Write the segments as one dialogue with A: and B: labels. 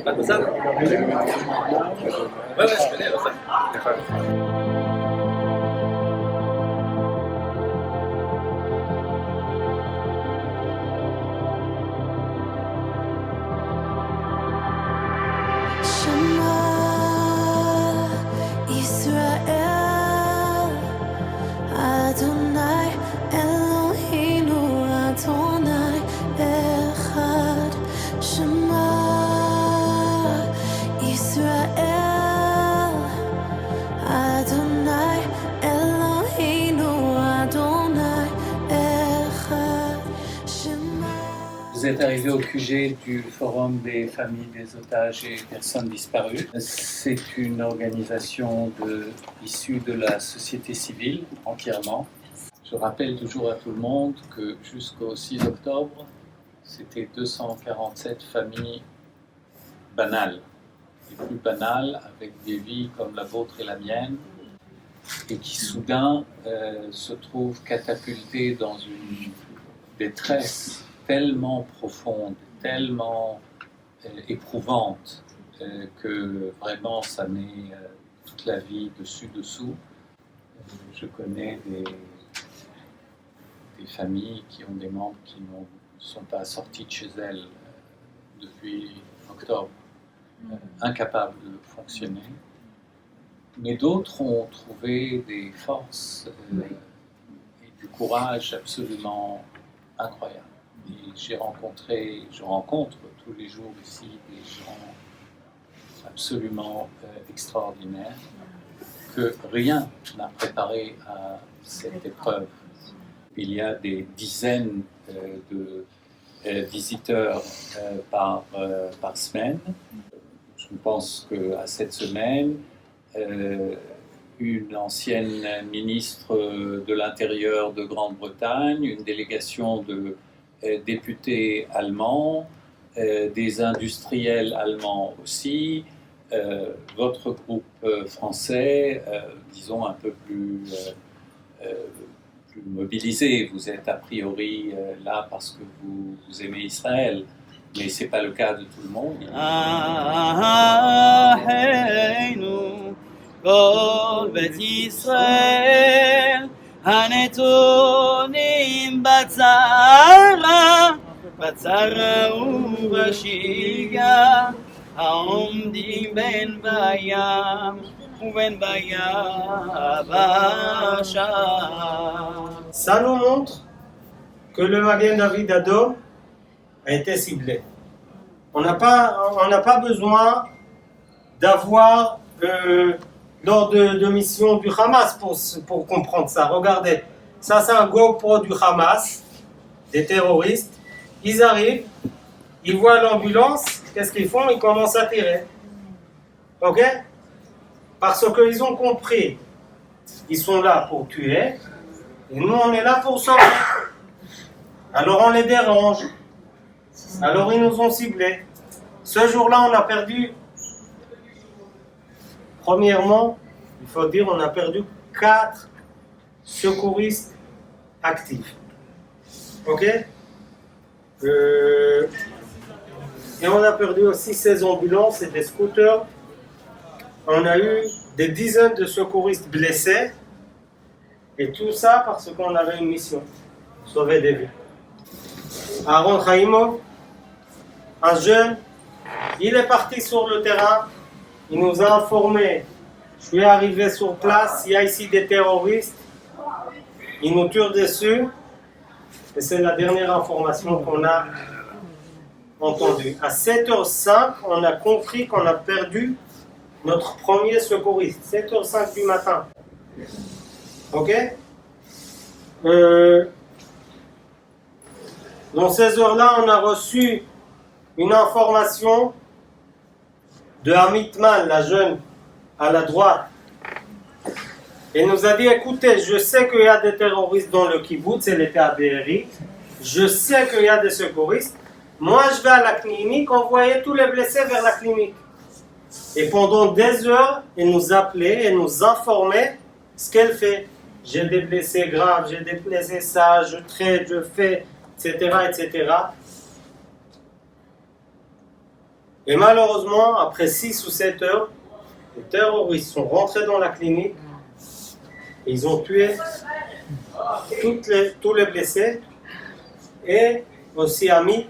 A: Pas de ça? Ouais, je connais ça.
B: Vous êtes arrivé au QG du Forum des familles des otages et personnes disparues. C'est une organisation issue de la société civile entièrement. Je rappelle toujours à tout le monde que jusqu'au 6 octobre, c'était 247 familles banales, les plus banales, avec des vies comme la vôtre et la mienne, et qui soudain se trouvent catapultées dans une détresse tellement profonde, tellement éprouvante, que vraiment ça met toute la vie dessus-dessous. Je connais des familles qui ont des membres qui ne sont pas sortis de chez elles depuis octobre, incapables de fonctionner. Mais d'autres ont trouvé des forces et du courage absolument incroyables. Et je rencontre tous les jours ici des gens absolument extraordinaires que rien n'a préparé à cette épreuve. Il y a des dizaines de visiteurs par semaine. Je pense qu'à cette semaine, une ancienne ministre de l'Intérieur de Grande-Bretagne, une délégation de députés allemands, des industriels allemands aussi, votre groupe français, disons un peu plus mobilisé. Vous êtes a priori là parce que vous aimez Israël, mais ce n'est pas le cas de tout le monde.
C: כל בית ישראל הנתונים בצרה ובשגרה העומדים בין בים ובין ביבשה.
D: Ça nous montre que le Magen David Adom a été ciblé. On n'a pas besoin d'avoir lors de mission du Hamas pour comprendre ça. Regardez, ça c'est un GoPro du Hamas, des terroristes. Ils arrivent, ils voient l'ambulance, qu'est-ce qu'ils font? Ils commencent à tirer. Ok? Parce qu'ils ont compris, ils sont là pour tuer, et nous on est là pour sauver. Alors on les dérange, alors ils nous ont ciblés. Ce jour-là on a perdu. Premièrement, il faut dire on a perdu 4 secouristes actifs. Ok? Et on a perdu aussi 16 ambulances et des scooters. On a eu des dizaines de secouristes blessés. Et tout ça parce qu'on avait une mission, sauver des vies. Aaron Chaimov, un jeune, il est parti sur le terrain. Il nous a informé, je suis arrivé sur place, il y a ici des terroristes, ils nous tirent dessus, et c'est la dernière information qu'on a entendue. À 7h05, on a compris qu'on a perdu notre premier secouriste, 7h05 du matin. Ok? Dans ces heures-là, on a reçu une information de Hamitman, la jeune à la droite. Elle nous a dit, écoutez, je sais qu'il y a des terroristes dans le kibbutz, elle était à Be'eri, je sais qu'il y a des secouristes, moi je vais à la clinique, envoyer tous les blessés vers la clinique. Et pendant des heures, elle nous appelait, elle nous informait ce qu'elle fait. J'ai des blessés graves, j'ai des blessés ça, je traite, je fais, etc., etc. Et malheureusement, après 6 ou 7 heures, les terroristes sont rentrés dans la clinique. Et ils ont tué tous les blessés et aussi Amit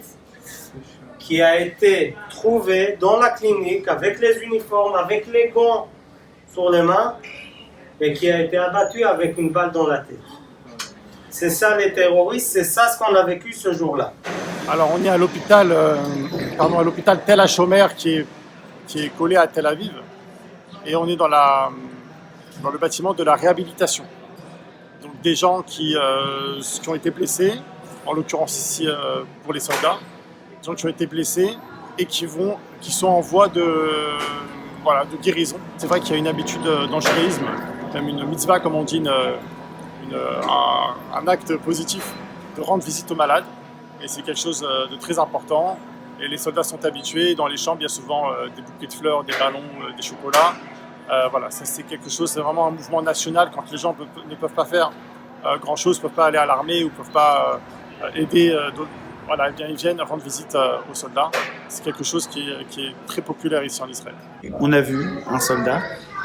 D: qui a été trouvé dans la clinique avec les uniformes, avec les gants sur les mains et qui a été abattu avec une balle dans la tête. C'est ça les terroristes, c'est ça ce qu'on a vécu ce jour-là.
E: Alors on est à l'hôpital Tel HaShomer qui est collé à Tel Aviv et on est dans le bâtiment de la réhabilitation. Donc des gens qui ont été blessés, en l'occurrence ici pour les soldats, des gens qui ont été blessés et qui sont en voie de guérison. C'est vrai qu'il y a une habitude dans le judaïsme, même une mitzvah comme on dit, un acte positif de rendre visite aux malades. Et c'est quelque chose de très important. Et les soldats sont habitués. Dans les chambres, il y a souvent des bouquets de fleurs, des ballons, des chocolats. Voilà, ça c'est quelque chose, c'est vraiment un mouvement national. Quand les gens ne peuvent pas faire grand-chose, ne peuvent pas aller à l'armée ou ne peuvent pas aider d'autres, voilà, eh bien, ils viennent rendre visite aux soldats. C'est quelque chose qui est très populaire ici en Israël.
F: On a vu un soldat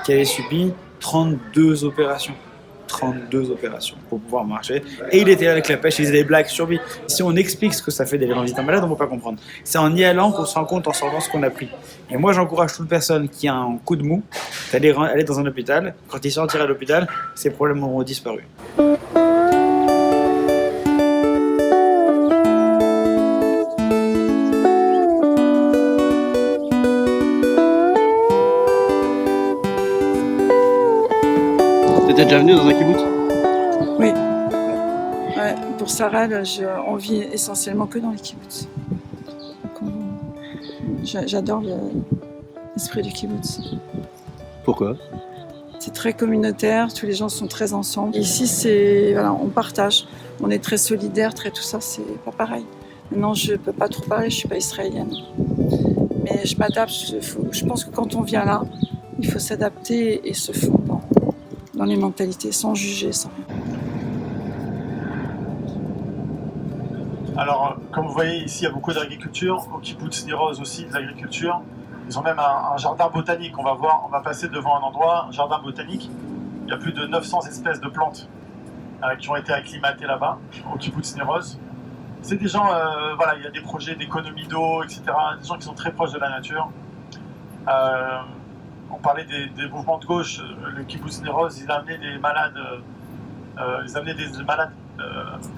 F: qui avait subi 32 opérations. 32 opérations pour pouvoir marcher. Et il était là avec la pêche, il faisait des blagues sur lui. Si on explique ce que ça fait d'aller rendre visite à un malade, on ne peut pas comprendre. C'est en y allant qu'on se rend compte en sortant ce qu'on a pris. Et moi, j'encourage toute personne qui a un coup de mou d'aller aller dans un hôpital. Quand il sortira de l'hôpital, ses problèmes auront disparu.
C: T'étais déjà venu dans un kibbutz?
G: Oui. Ouais, pour Sarah, on vit essentiellement que dans les kibbutz. J'adore l'esprit du kibbutz.
C: Pourquoi?
G: C'est très communautaire, tous les gens sont très ensemble. Ici, on partage, on est très solidaires, très tout ça, c'est pas pareil. Maintenant, je peux pas trop parler, je suis pas israélienne. Mais je m'adapte, je pense que quand on vient là, il faut s'adapter et se fondre dans les mentalités, sans juger, sans rien.
E: Alors, comme vous voyez ici, il y a beaucoup d'agriculture. Au kibbutz Nir Oz aussi, de l'agriculture. Ils ont même un jardin botanique. On va passer devant un endroit, un jardin botanique. Il y a plus de 900 espèces de plantes qui ont été acclimatées là-bas, au kibbutz Nir Oz. C'est des gens, voilà, il y a des projets d'économie d'eau, etc. Des gens qui sont très proches de la nature. On parlait des mouvements de gauche. Le kibbutz Nir Oz, ils amenaient des malades,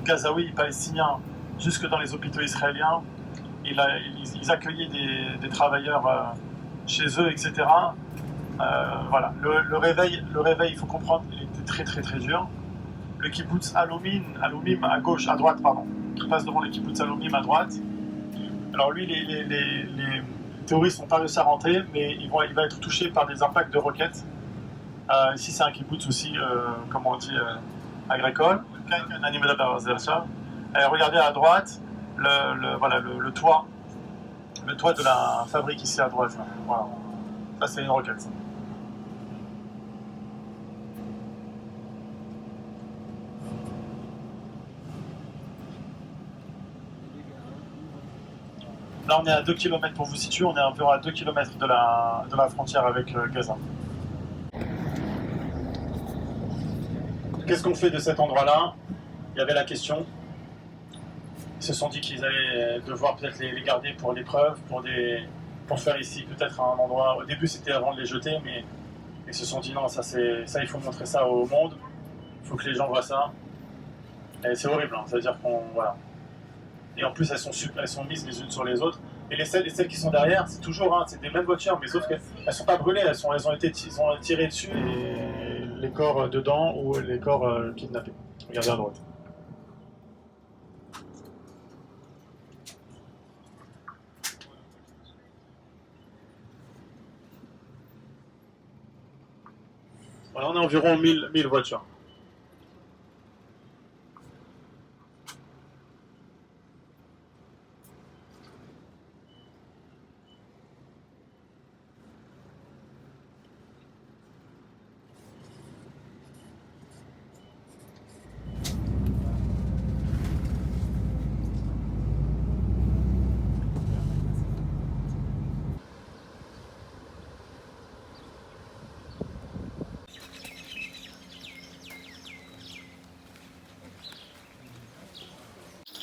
E: gazaouis, palestiniens, jusque dans les hôpitaux israéliens. Ils accueillaient des travailleurs chez eux, etc. Voilà. Le réveil, il faut comprendre, il était très très très dur. Le kibbutz Alumim à gauche, à droite, pardon. Il passe devant le kibbutz Alumim à droite. Alors lui, les terroristes n'ont pas réussi à rentrer, mais il va être touché par des impacts de roquettes. Ici, c'est un kibbutz aussi, comme on dit, agricole. Regardez à droite, le toit de la fabrique ici à droite. Là. Voilà. Ça, c'est une roquette. Là, on est à 2 km pour vous situer, on est environ à 2 km de la frontière avec Gaza. Qu'est-ce qu'on fait de cet endroit-là? Il y avait la question. Ils se sont dit qu'ils allaient devoir peut-être les garder pour des preuves, pour faire ici peut-être un endroit. Au début, c'était avant de les jeter, mais ils se sont dit non, ça il faut montrer ça au monde. Il faut que les gens voient ça. Et c'est horrible, hein, c'est-à-dire qu'on voilà. Et en plus, elles sont mises les unes sur les autres. Et celles qui sont derrière, c'est toujours, c'est des mêmes voitures, mais sauf qu'elles ne sont pas brûlées, elles ont tiré dessus. Et les corps dedans ou les corps kidnappés. Regardez à droite. Voilà, on a environ 1000 voitures.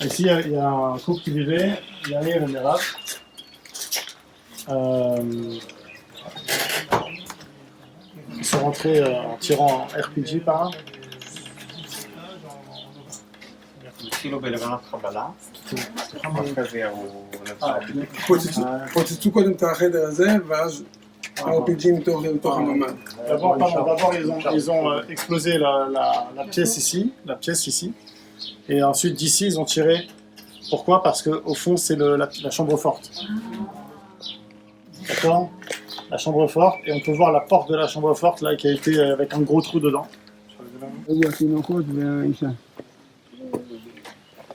E: Ici, il y a un couple qui vivait, Yair et Merav. Ils sont rentrés en tirant un RPG par là.
H: פוצצו קודם את החדר הזה, ואז RPG מתוך הממ"ד.
E: D'abord, ils ont explosé la pièce ici, et ensuite d'ici, ils ont tiré. Pourquoi? Parce qu'au fond, c'est la chambre forte. D'accord? La chambre forte, et on peut voir la porte de la chambre forte là qui a été avec un gros trou dedans.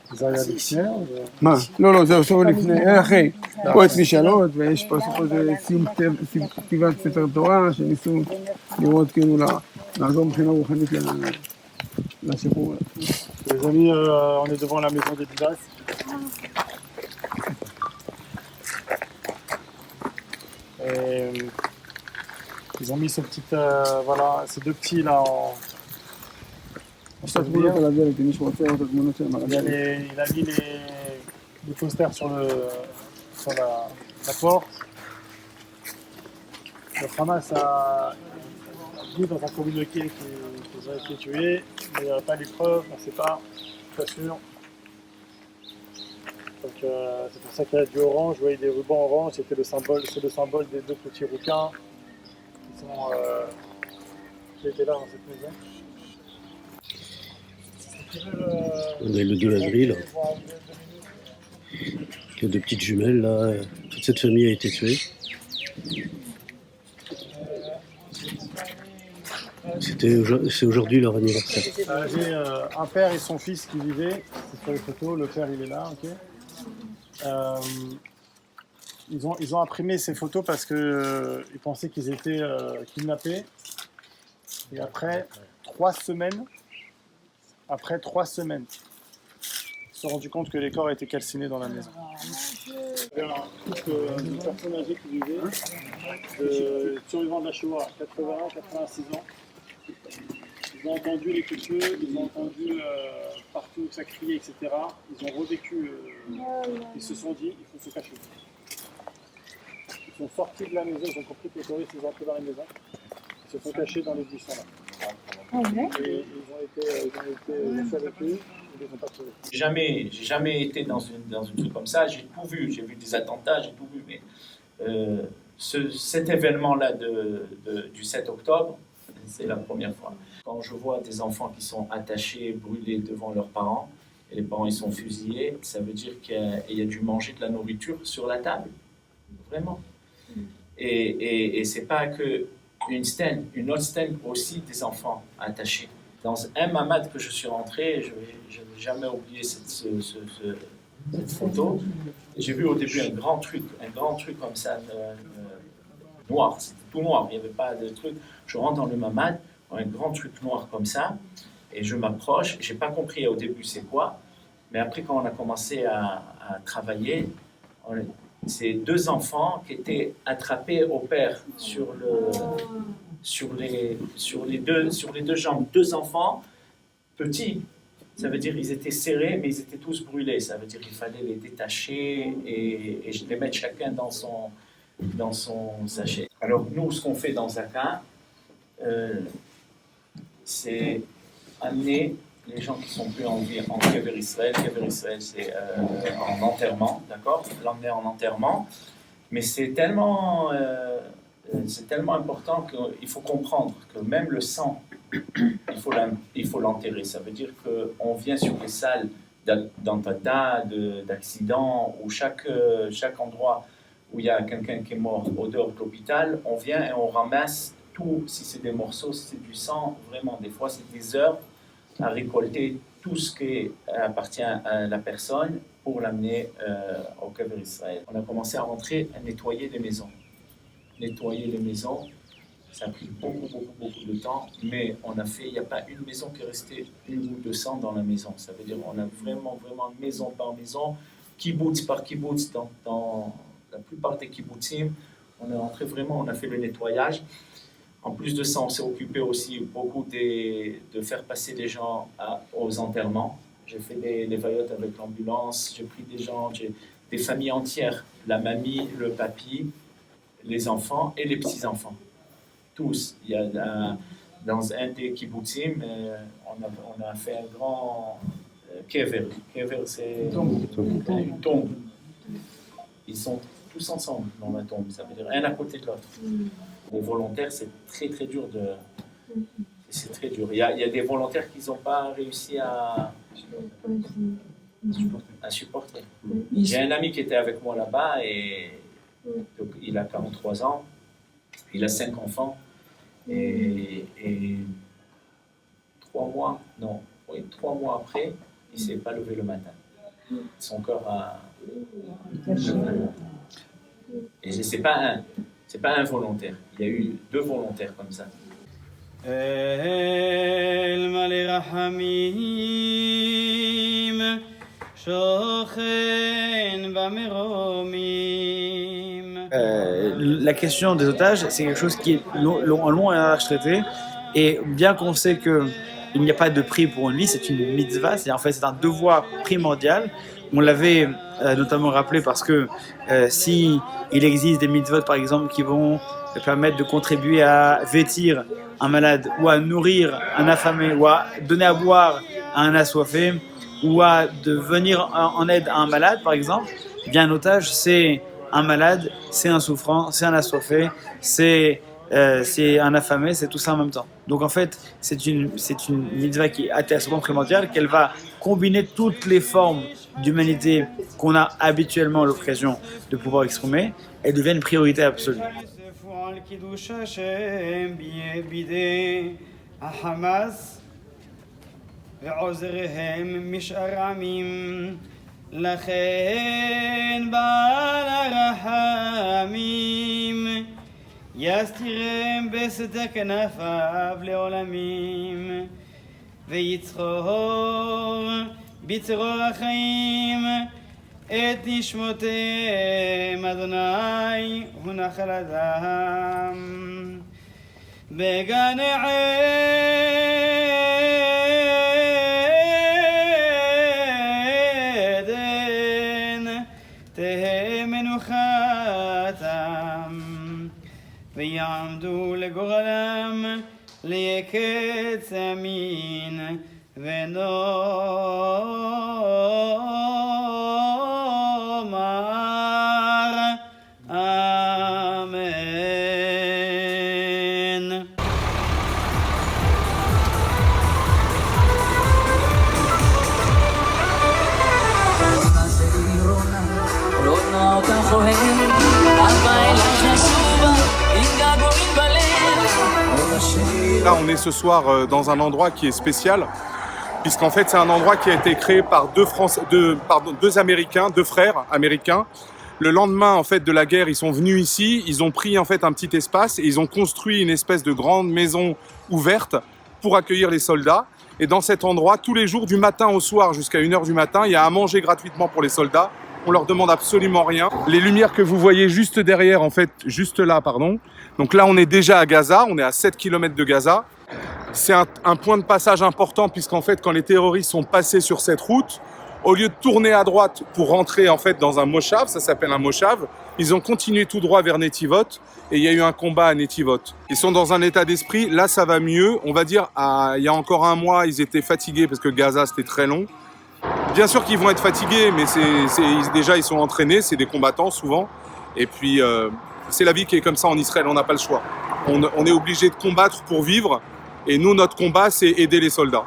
E: Vous avez la dictionnaire?
H: מה? לא, זה עכשיו לפני, אחרי. פה יש משאלות, ויש פה סיום כתיבת ספר תורה, שניסו לראות כאילו לעזור מבחינה רוחנית לסיפור.
E: Les amis, on est devant la maison des Didas. Et ils ont mis ces petites, voilà, ces deux petits là en. Il a mis les posters sur la porte. Le Hamas a dit dans un communiqué qu'ils ont été tués, mais il n'y a pas les preuves, on ne sait pas, pas sûr. Donc c'est pour ça qu'il y a du orange, vous voyez des rubans orange, c'est le symbole des deux petits rouquins qui étaient là dans cette maison.
C: On a le 2 avril. Les deux petites jumelles là. Toute cette famille a été tuée. C'est aujourd'hui leur anniversaire.
E: J'ai un père et son fils qui vivaient, c'est sur les photos, le père il est là, ok. Ils ont imprimé ces photos parce qu'ils pensaient qu'ils étaient kidnappés. Et après 3 semaines, ils se sont rendus compte que les corps étaient calcinés dans la maison. Il y avait un couple de personnes âgées qui vivaient, de survivants de la Shoah, 81-86 ans. Ils ont entendu les coups de feu, ils ont entendu partout que ça criait, etc. Ils ont revécu, ils se sont dit, il faut se cacher. Ils sont sortis de la maison, ils ont compris que les terroristes sont entrés dans la maison. Ils se sont cachés dans les buissons là. Et ils ont été avec eux, ils les ont pas trouvés.
I: J'ai jamais été dans une truc comme ça. J'ai tout vu. J'ai vu des attentats, j'ai tout vu. Mais cet événement-là du 7 octobre, c'est la première fois. Quand je vois des enfants qui sont attachés, brûlés devant leurs parents, et les parents ils sont fusillés, ça veut dire qu'il y a dû manger de la nourriture sur la table. Vraiment. Et c'est pas que une autre scène aussi des enfants attachés. Dans un mamad que je suis rentré, je n'ai jamais oublié cette photo. J'ai vu au début un grand truc comme ça, noir, c'était tout noir, il n'y avait pas de truc. Je rentre dans le mamad, un grand truc noir comme ça, et je m'approche. J'ai pas compris au début c'est quoi, mais après quand on a commencé à travailler, c'est 2 enfants qui étaient attrapés au père sur les deux jambes. 2 enfants petits, ça veut dire qu'ils étaient serrés, mais ils étaient tous brûlés. Ça veut dire qu'il fallait les détacher et les mettre chacun dans son sachet. Alors nous, ce qu'on fait dans Zaka, c'est amener les gens qui sont plus en vie en Kever Israël. Kever Israël, c'est en enterrement, d'accord? L'emmener en enterrement. Mais c'est tellement important qu'il faut comprendre que même le sang, il faut l'enterrer. Ça veut dire qu'on vient sur les salles d'attentats, d'accidents, ou chaque endroit où il y a quelqu'un qui est mort au dehors de l'hôpital, on vient et on ramasse tout. Si c'est des morceaux, si c'est du sang, vraiment, des fois, c'est des heures à récolter tout ce qui appartient à la personne pour l'amener au Kever Israël. On a commencé à rentrer, à nettoyer les maisons. Nettoyer les maisons, ça a pris beaucoup de temps, mais il n'y a pas une maison qui est restée une goutte de sang dans la maison. Ça veut dire qu'on a vraiment maison par maison, kibbutz par kibbutz, dans la plupart des kibbutzim, on est rentré vraiment, on a fait le nettoyage. En plus de ça, on s'est occupé aussi beaucoup de faire passer les gens aux enterrements. j'ai fait des vaillottes avec l'ambulance, j'ai pris des gens, des familles entières, la mamie, le papy, les enfants et les petits-enfants. Tous. Il y a dans un des kibbutzim, on a fait un grand kever. Kever, c'est une tombe. Ils sont tous ensemble dans la tombe, ça veut dire un à côté de l'autre. Les volontaires, c'est très très dur c'est très dur. Il y a des volontaires qui n'ont pas réussi à supporter. J'ai un ami qui était avec moi là-bas et donc, il a 43 ans, il a 5 enfants et 3 mois après, il ne s'est pas levé le matin. Son cœur a... Et c'est pas un volontaire. Il y a eu 2 volontaires comme ça.
J: El male rachamim shochen bameromim.
F: La question des otages, c'est quelque chose qui est long et large traité. Et bien qu'on sait qu'il n'y a pas de prix pour une vie, c'est une mitzvah, c'est en fait c'est un devoir primordial. On l'avait notamment rappelé parce que si il existe des mitzvot par exemple qui vont permettre de contribuer à vêtir un malade ou à nourrir un affamé ou à donner à boire à un assoiffé ou à de venir en aide à un malade par exemple, eh bien un otage c'est un malade, c'est un souffrant, c'est un assoiffé, c'est un affamé, c'est tout ça en même temps. Donc en fait, c'est une mitzvah qui est absolument primordiale, qu'elle va combiner toutes les formes d'humanité qu'on a habituellement l'occasion de pouvoir exprimer, elle devient une priorité absolue.
J: יסתירם בשדה כנפיו לעולמים ויצרור בצרור החיים את נשמותיהם אדוני הוא נחלתם בגן עדן תהא מנוחתם ויעמדו לגורלם ליקץ ימין ונאמר אמן.
K: Là, on est ce soir dans un endroit qui est spécial, puisqu'en fait, c'est un endroit qui a été créé par deux Américains, 2 frères américains. Le lendemain, en fait, de la guerre, ils sont venus ici, ils ont pris en fait un petit espace et ils ont construit une espèce de grande maison ouverte pour accueillir les soldats. Et dans cet endroit, tous les jours, du matin au soir jusqu'à 1h du matin, il y a à manger gratuitement pour les soldats. On leur demande absolument rien. Les lumières que vous voyez juste derrière, en fait, juste là, pardon. Donc là, on est déjà à Gaza, on est à 7 km de Gaza. C'est un point de passage important puisqu'en fait, quand les terroristes sont passés sur cette route, au lieu de tourner à droite pour rentrer en fait dans un moshav, ça s'appelle un moshav, ils ont continué tout droit vers Netivot et il y a eu un combat à Netivot. Ils sont dans un état d'esprit, là ça va mieux. On va dire, il y a encore un mois, ils étaient fatigués parce que Gaza c'était très long. Bien sûr qu'ils vont être fatigués, mais déjà ils sont entraînés, c'est des combattants souvent. Et puis c'est la vie qui est comme ça en Israël, on n'a pas le choix. On est obligé de combattre pour vivre. Et nous, notre combat, c'est aider les soldats.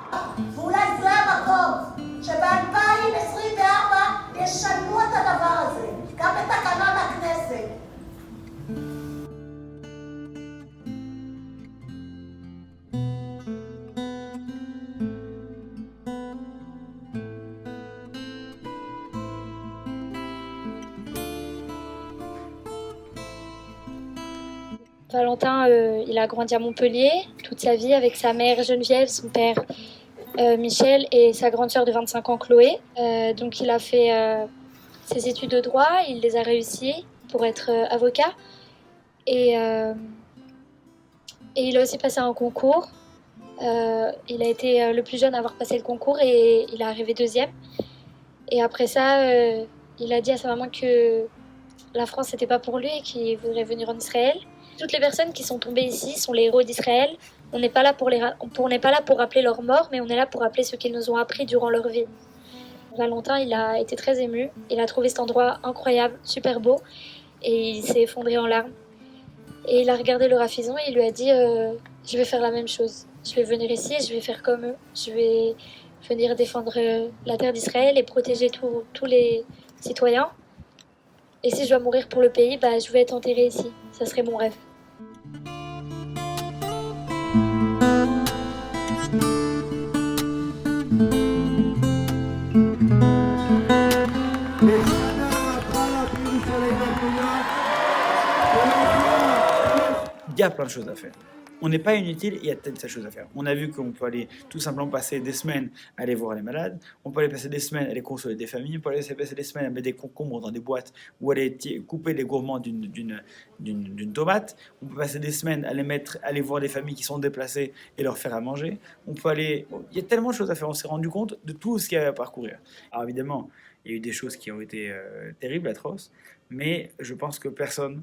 L: Valentin, il a grandi à Montpellier toute sa vie avec sa mère Geneviève, son père Michel et sa grande sœur de 25 ans Chloé. Donc il a fait ses études de droit, il les a réussies pour être avocat. Et il a aussi passé un concours Il a été le plus jeune à avoir passé le concours et il est arrivé deuxième. Et après ça, il a dit à sa maman que la France n'était pas pour lui et qu'il voudrait venir en Israël. Toutes les personnes qui sont tombées ici sont les héros d'Israël. On n'est pas là pour rappeler leur mort, mais on est là pour rappeler ce qu'ils nous ont appris durant leur vie. Valentin, il a été très ému. Il a trouvé cet endroit incroyable, super beau, et il s'est effondré en larmes. Et il a regardé le Rafizon et il lui a dit je vais faire la même chose. Je vais venir ici et je vais faire comme eux. Je vais venir défendre la terre d'Israël et protéger tous les citoyens. Et si je dois mourir pour le pays, je vais être enterré ici. Ça serait mon rêve.
F: Il y a plein de choses à faire. On n'est pas inutile, il y a peut-être de choses à faire. On a vu qu'on peut aller tout simplement passer des semaines à aller voir les malades, on peut aller passer des semaines à aller consoler des familles, on peut aller passer des semaines à mettre des concombres dans des boîtes ou aller couper les gourmands d'une tomate, on peut passer des semaines à aller voir des familles qui sont déplacées et leur faire à manger. On peut aller... Il y a tellement de choses à faire, on s'est rendu compte de tout ce qu'il y avait à parcourir. Alors évidemment, il y a eu des choses qui ont été terribles, atroces, mais je pense que personne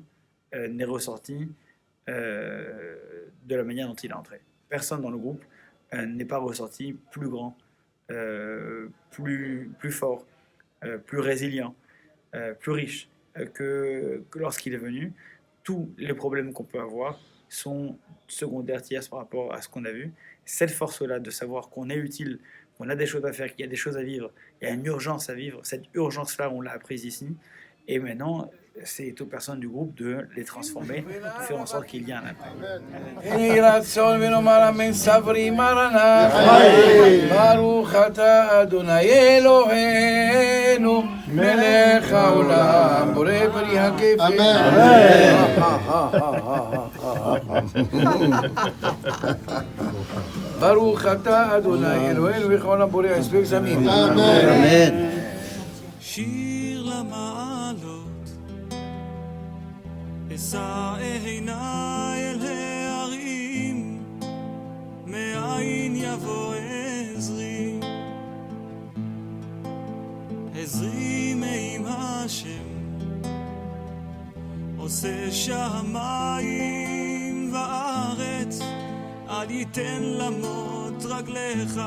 F: n'est ressorti de la manière dont il est entré. Personne dans le groupe n'est pas ressorti plus grand, plus fort, plus résilient, plus riche que lorsqu'il est venu. Tous les problèmes qu'on peut avoir sont secondaires, tierces par rapport à ce qu'on a vu. Cette force-là de savoir qu'on est utile, qu'on a des choses à faire, qu'il y a des choses à vivre, il y a une urgence à vivre, cette urgence-là, on l'a apprise ici. Et maintenant, c'est aux personnes du groupe de les transformer, de faire en sorte qu'il y ait un impact.
H: ברוך אתה אדוני אלוהינו מלך העולם בורא הספק זמין. אמן.
J: שיר למעלות, אשא עיניי אל ההרים, מאין יבוא עזרי, עזרי מעם השם, עושה שמיים וארץ, אל ייתן למות רגליך.